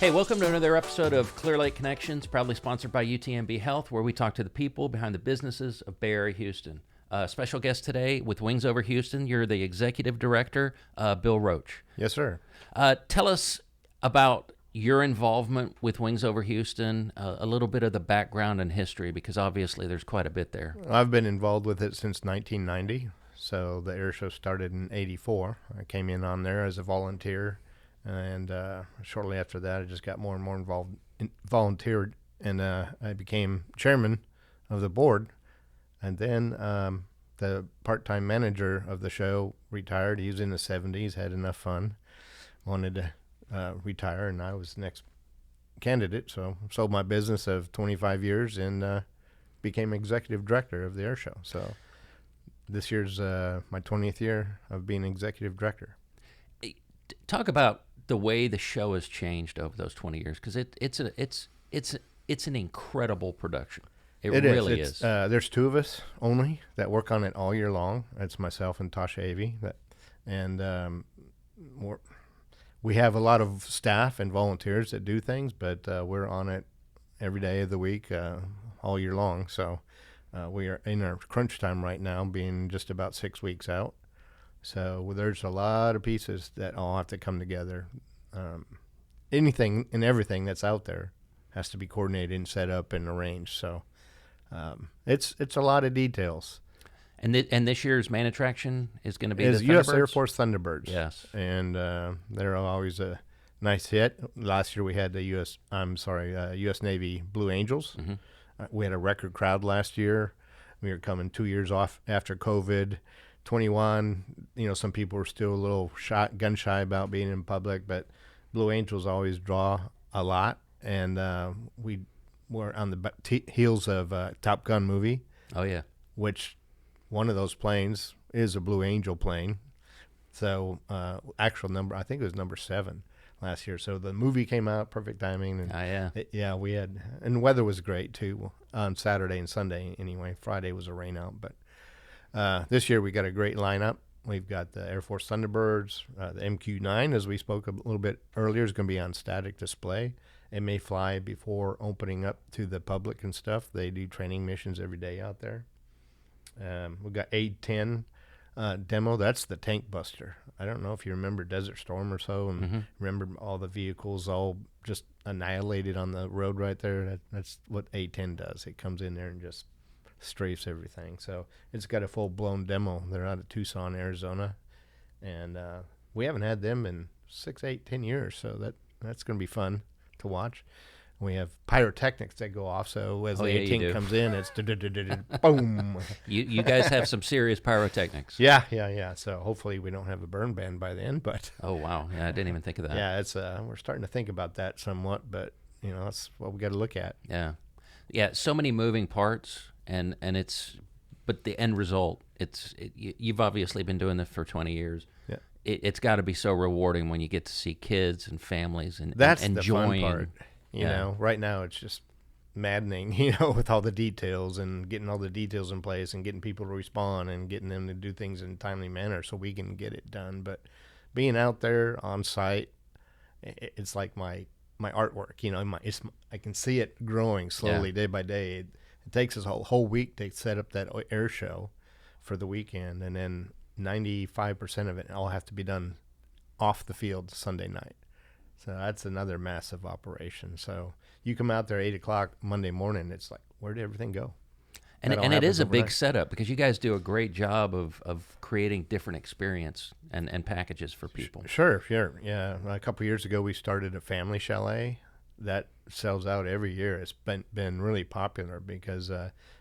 Hey, welcome to another episode of Clear Lake Connections, proudly sponsored by UTMB Health, where we talk to the people behind the businesses of Bay Area Houston. Special guest today with Wings Over Houston. You're the executive director, Bill Roach. Yes, sir. Tell us about your involvement with Wings Over Houston, a little bit of the background and history, because obviously there's quite a bit there. I've been involved with it since 1990. So the Airshow started in '84. I came in on there as a volunteer, and shortly after that, I just got more and more involved, volunteered, and I became chairman of the board. And then the part-time manager of the show retired. He was in the 70s, had enough fun, wanted to retire, and I was the next candidate. So sold my business of 25 years and became executive director of the Airshow. So this year's my 20th year of being executive director. Talk about the way the show has changed over those 20 years, because it's an incredible production. It really is. There's two of us only that work on it all year long. That's myself and Tasha Avey. We have a lot of staff and volunteers that do things, but we're on it every day of the week, all year long. So we are in our crunch time right now, being just about 6 weeks out. So there's a lot of pieces that all have to come together. Anything and everything that's out there has to be coordinated and set up and arranged. So it's a lot of details. And this year's main attraction is going to be the U.S. Air Force Thunderbirds. Yes, and they're always a nice hit. Last year we had the U.S. Navy Blue Angels. Mm-hmm. We had a record crowd last year. We were coming 2 years off after COVID. 21, some people were still a little gun shy about being in public, but Blue Angels always draw a lot, and we were on the heels of Top Gun movie. Oh yeah, which one of those planes is a Blue Angel plane. So actual number, I think it was number 7 last year. So the movie came out, perfect timing. And we had, and the weather was great too on Saturday and Sunday anyway. Friday was a rain out, but this year we got a great lineup. We've got the Air Force Thunderbirds, the MQ-9, as we spoke a little bit earlier, is going to be on static display. It may fly before opening up to the public and stuff. They do training missions every day out there. We've got A-10 demo. That's the tank buster. I don't know if you remember Desert Storm or so, and remember all the vehicles all just annihilated on the road right there. That's what A-10 does. It comes in there and just strafes everything. So it's got a full-blown demo. They're out of Tucson, Arizona, and we haven't had them in 6, 8, 10 years. So that's going to be fun to watch. We have pyrotechnics that go off, so as the A-10 comes in, it's boom. You guys have some serious pyrotechnics. Yeah. So hopefully we don't have a burn ban by then. But oh wow, yeah, I didn't even think of that. Yeah, it's we're starting to think about that somewhat, but that's what we got to look at. Yeah. So many moving parts, and but the end result, you've obviously been doing this for 20 years. Yeah. It's got to be so rewarding when you get to see kids and families and that's enjoying. The fun part. Right now it's just maddening, with all the details and getting all the details in place and getting people to respond and getting them to do things in a timely manner so we can get it done. But being out there on site, it's like my artwork, I can see it growing slowly day by day. It takes us a whole week to set up that air show for the weekend, and then 95% of it all have to be done off the field Sunday night. So that's another massive operation. So you come out there 8 o'clock Monday morning, it's like, where did everything go? And it is a big setup, because you guys do a great job of creating different experience and packages for people. Sure. Yeah. A couple of years ago, we started a family chalet that sells out every year. It's been really popular because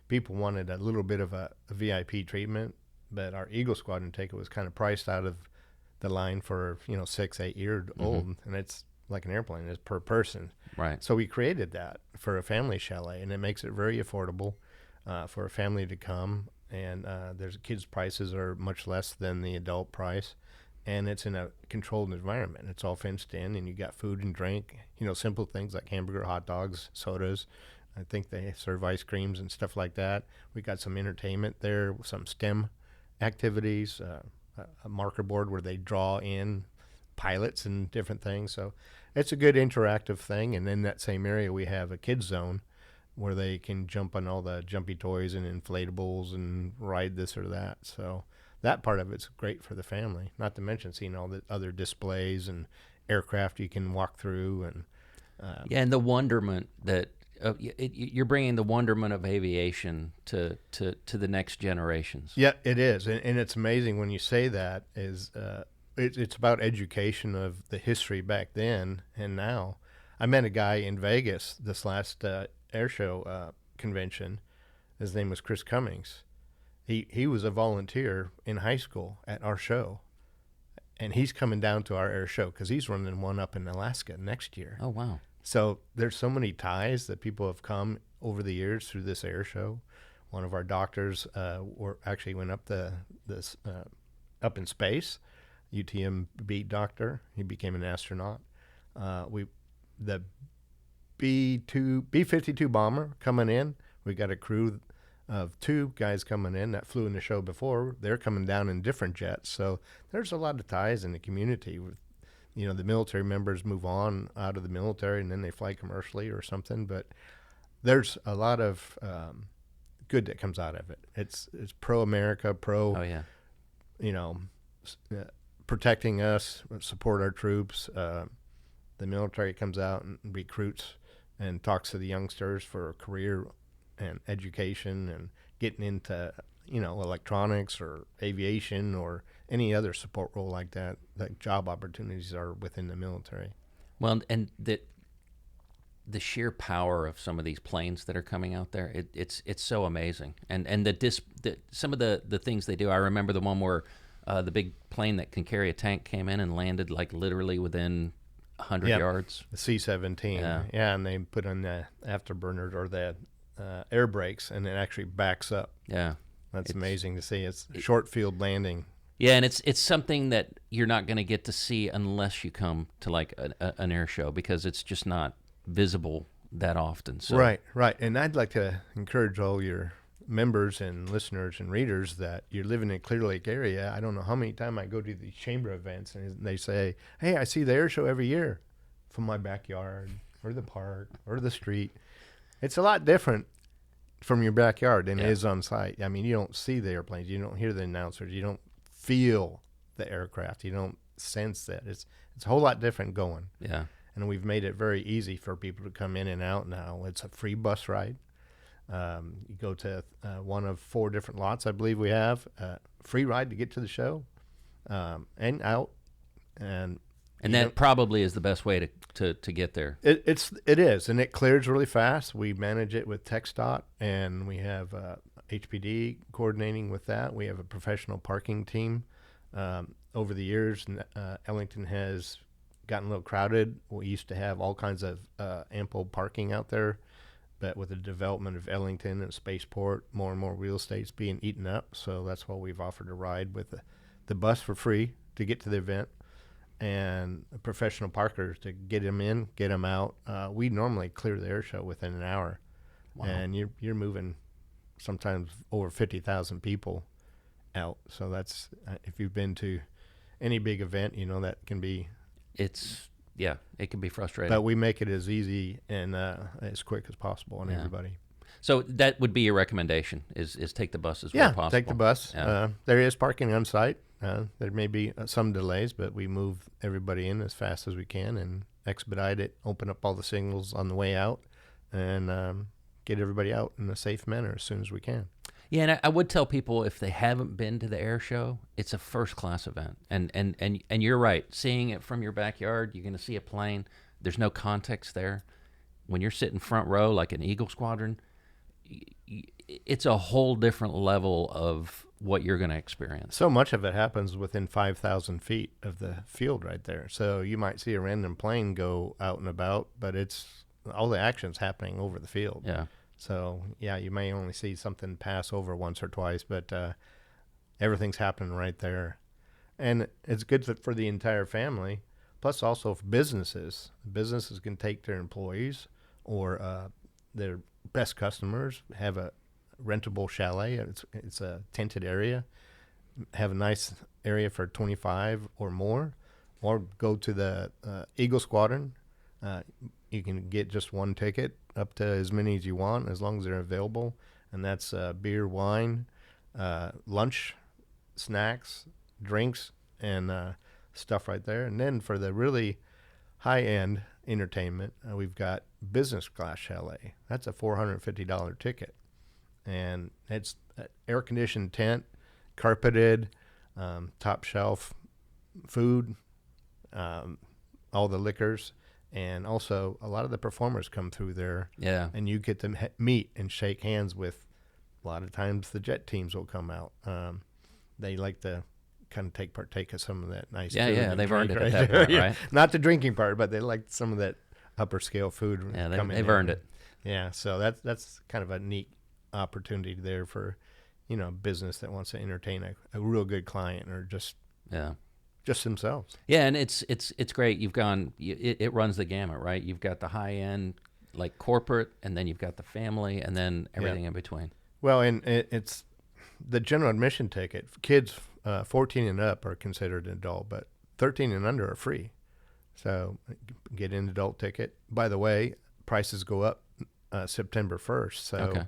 people wanted a little bit of a VIP treatment, but our Eagle Squadron ticket was kind of priced out of the line for 6, 8 years old, and it's like an airplane. It's per person. Right. So we created that for a family chalet, and it makes it very affordable for a family to come. And there's kids' prices are much less than the adult price, and it's in a controlled environment. It's all fenced in, and you got food and drink. Simple things like hamburger, hot dogs, sodas. I think they serve ice creams and stuff like that. We got some entertainment there, some STEM activities, a marker board where they draw in pilots and different things. So it's a good interactive thing. And in that same area, we have a kids zone where they can jump on all the jumpy toys and inflatables and ride this or that. So that part of it's great for the family, not to mention seeing all the other displays and aircraft you can walk through. And and the wonderment that you're bringing the wonderment of aviation to the next generations. Yeah, it is. And it's amazing when you say that is it's about education of the history back then and now. I met a guy in Vegas this last Airshow convention. His name was Chris Cummings. He was a volunteer in high school at our show, and he's coming down to our air show because he's running one up in Alaska next year. Oh, wow. So there's so many ties that people have come over the years through this air show. One of our doctors actually went up up in space, UTMB doctor. He became an astronaut. The B-52 bomber coming in. We got a crew of 2 guys coming in that flew in the show before. They're coming down in different jets. So there's a lot of ties in the community. With, the military members move on out of the military and then they fly commercially or something. But there's a lot of good that comes out of it. It's pro-America, Oh, yeah. Protecting us, support our troops. The military comes out and recruits and talks to the youngsters for a career and education and getting into, electronics or aviation or any other support role like that. That job opportunities are within the military. Well, and the sheer power of some of these planes that are coming out there, it's so amazing. And some of the things they do. I remember the one where the big plane that can carry a tank came in and landed like literally within 100 yards. The C-17. Yeah, and they put on the afterburners or the air brakes, and it actually backs up. Yeah. That's amazing to see. It's short field landing. Yeah, and it's something that you're not going to get to see unless you come to like an air show because it's just not visible that often. So. Right. And I'd like to encourage all your members and listeners and readers that you're living in Clear Lake area. I don't know how many times I go to these chamber events and they say, hey, I see the air show every year from my backyard or the park or the street. It's a lot different from your backyard than it is on site. I mean, you don't see the airplanes. You don't hear the announcers. You don't feel the aircraft. You don't sense that. It's a whole lot different going. Yeah. And we've made it very easy for people to come in and out now. It's a free bus ride. You go to one of 4 different lots, I believe we have. Free ride to get to the show and out. And that probably is the best way to get there. It is, and it clears really fast. We manage it with TxDOT, and we have HPD coordinating with that. We have a professional parking team. Over the years, Ellington has gotten a little crowded. We used to have all kinds of ample parking out there, but with the development of Ellington and Spaceport, more and more real estate's being eaten up. So that's why we've offered a ride with the bus for free to get to the event, and professional parkers to get them in, get them out. We normally clear the air show within an hour. Wow. And you're moving sometimes over 50,000 people out. So that's if you've been to any big event, that can be. It can be frustrating. But we make it as easy and as quick as possible on everybody. So that would be your recommendation: is take the bus as well possible. Take the bus. Yeah. There is parking on site. There may be some delays, but we move everybody in as fast as we can and expedite it, open up all the signals on the way out, and get everybody out in a safe manner as soon as we can. Yeah, and I would tell people if they haven't been to the air show, it's a first-class event. And you're right. Seeing it from your backyard, you're going to see a plane. There's no context there. When you're sitting front row like an Eagle Squadron, it's a whole different level of what you're going to experience. So much of it happens within 5,000 feet of the field right there. So you might see a random plane go out and about, but it's all the action's happening over the field. Yeah. So, you may only see something pass over once or twice, but everything's happening right there. And it's good for the entire family, plus also for businesses. Businesses can take their employees or their best customers, have a rentable chalet. It's a tented area, have a nice area for 25 or more, or go to the Eagle Squadron. You can get just one ticket, up to as many as you want, as long as they're available. And that's beer, wine, lunch, snacks, drinks, and stuff right there. And then for the really high-end entertainment, we've got business class chalet. That's a $450 ticket. And it's an air-conditioned tent, carpeted, top shelf food, all the liquors. And also, a lot of the performers come through there. Yeah. And you get to meet and shake hands with, a lot of times, the jet teams will come out. They like to kind of partake of some of that nice food. Yeah, they've earned it right at that point, right? Not the drinking part, but they like some of that upper scale food. Yeah, they've earned it. Yeah, so that's kind of a neat opportunity there for, a business that wants to entertain a real good client or just themselves. Yeah, and it's great. You've gone. It runs the gamut, right? You've got the high end, like corporate, and then you've got the family, and then everything in between. Well, and it's the general admission ticket. Kids 14 and up are considered an adult, but 13 and under are free. So get an adult ticket. By the way, prices go up September 1st. So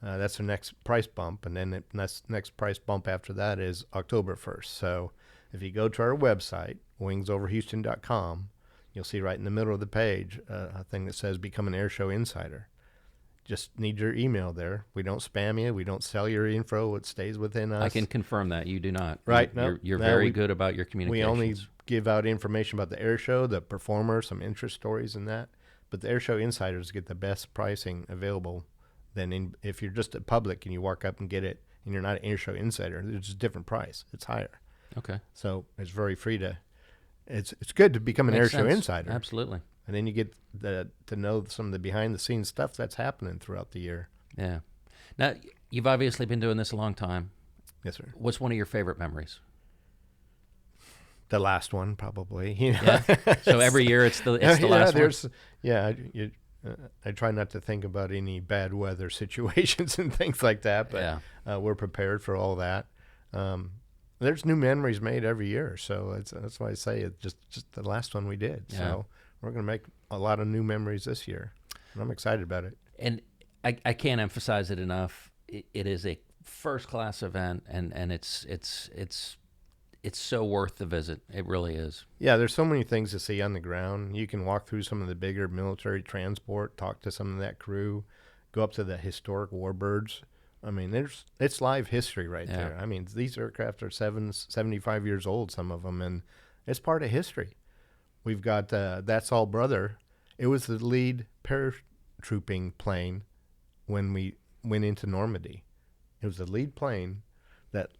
that's the next price bump, and then the next price bump after that is October 1st. So if you go to our website, wingsoverhouston.com, you'll see right in the middle of the page a thing that says Become an Airshow Insider. Just need your email there. We don't spam you. We don't sell your info. It stays within us. I can confirm that. You do not. Right. You're very good about your communications. We only give out information about the air show, the performer, some interest stories in that. But the Airshow Insiders get the best pricing available than if you're just a public and you walk up and get it and you're not an Airshow Insider. It's a different price. It's higher. Okay. So it's very free to – it's good to become an Airshow Insider. Absolutely. And then you get to know some of the behind-the-scenes stuff that's happening throughout the year. Yeah. Now, you've obviously been doing this a long time. Yes, sir. What's one of your favorite memories? The last one, probably. Yeah. So every year it's the last one? I try not to think about any bad weather situations and things like that, but we're prepared for all that. There's new memories made every year, so that's why I say it's just the last one we did. Yeah. So we're going to make a lot of new memories this year, and I'm excited about it. And I can't emphasize it enough. It is a first-class event, and it's so worth the visit. It really is. Yeah, there's so many things to see on the ground. You can walk through some of the bigger military transport, talk to some of that crew, go up to the historic warbirds. I mean, it's live history right there. I mean, these aircraft are 75 years old, some of them, and it's part of history. We've got That's All Brother. It was the lead paratrooping plane when we went into Normandy. It was the lead plane that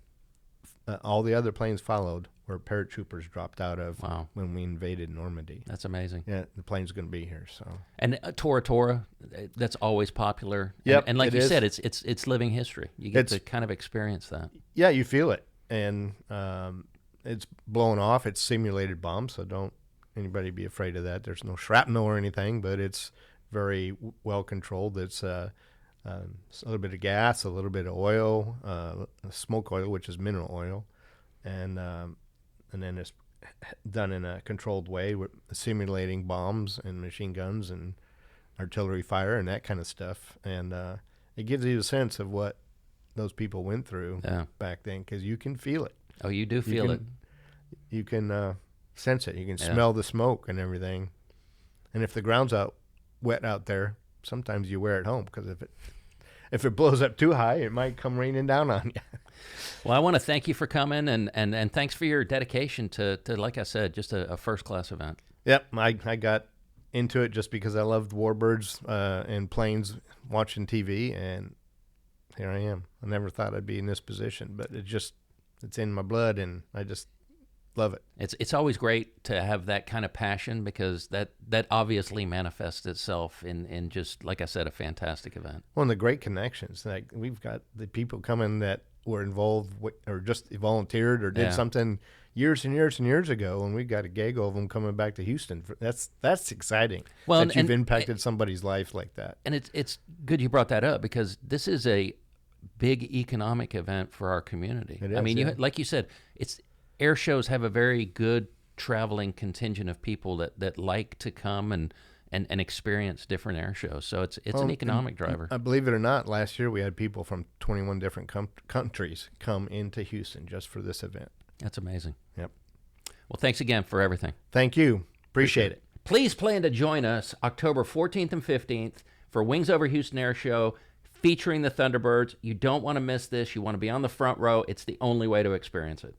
all the other planes followed where paratroopers dropped out of when we invaded Normandy. That's amazing. Yeah, the plane's going to be here. So and Tora Tora, that's always popular. Yep, and like you said, it's living history. You get to kind of experience that. Yeah, you feel it, and it's blown off. It's simulated bombs, so don't anybody be afraid of that. There's no shrapnel or anything, but it's very well controlled. It's a little bit of gas, a little bit of oil, smoke oil, which is mineral oil, and then it's done in a controlled way, with simulating bombs and machine guns and artillery fire and that kind of stuff. And it gives you a sense of what those people went through back then, because you can feel it. Oh, you do feel it. You can sense it. You can smell the smoke and everything. And if the ground's wet out there, sometimes you wear it home, because if it blows up too high, it might come raining down on you. Well, I want to thank you for coming, and thanks for your dedication to like I said, just a first-class event. Yep, I got into it just because I loved warbirds and planes, watching TV, and here I am. I never thought I'd be in this position, but it's in my blood, and I just love it. It's always great to have that kind of passion, because that obviously manifests itself in just, like I said, a fantastic event. Well, and the great connections. Like, we've got the people coming that were involved or just volunteered or did something years and years and years ago, and we've got a gaggle of them coming back to Houston. That's exciting. Well, that you've impacted somebody's life like that. And it's good you brought that up, because this is a big economic event for our community. It is, I mean, like you said, air shows have a very good traveling contingent of people that like to come and experience different air shows. So it's an economic driver. Believe it or not, last year we had people from 21 different countries come into Houston just for this event. That's amazing. Yep. Well, thanks again for everything. Thank you. Appreciate it. Please plan to join us October 14th and 15th for Wings Over Houston Air Show featuring the Thunderbirds. You don't want to miss this. You want to be on the front row. It's the only way to experience it.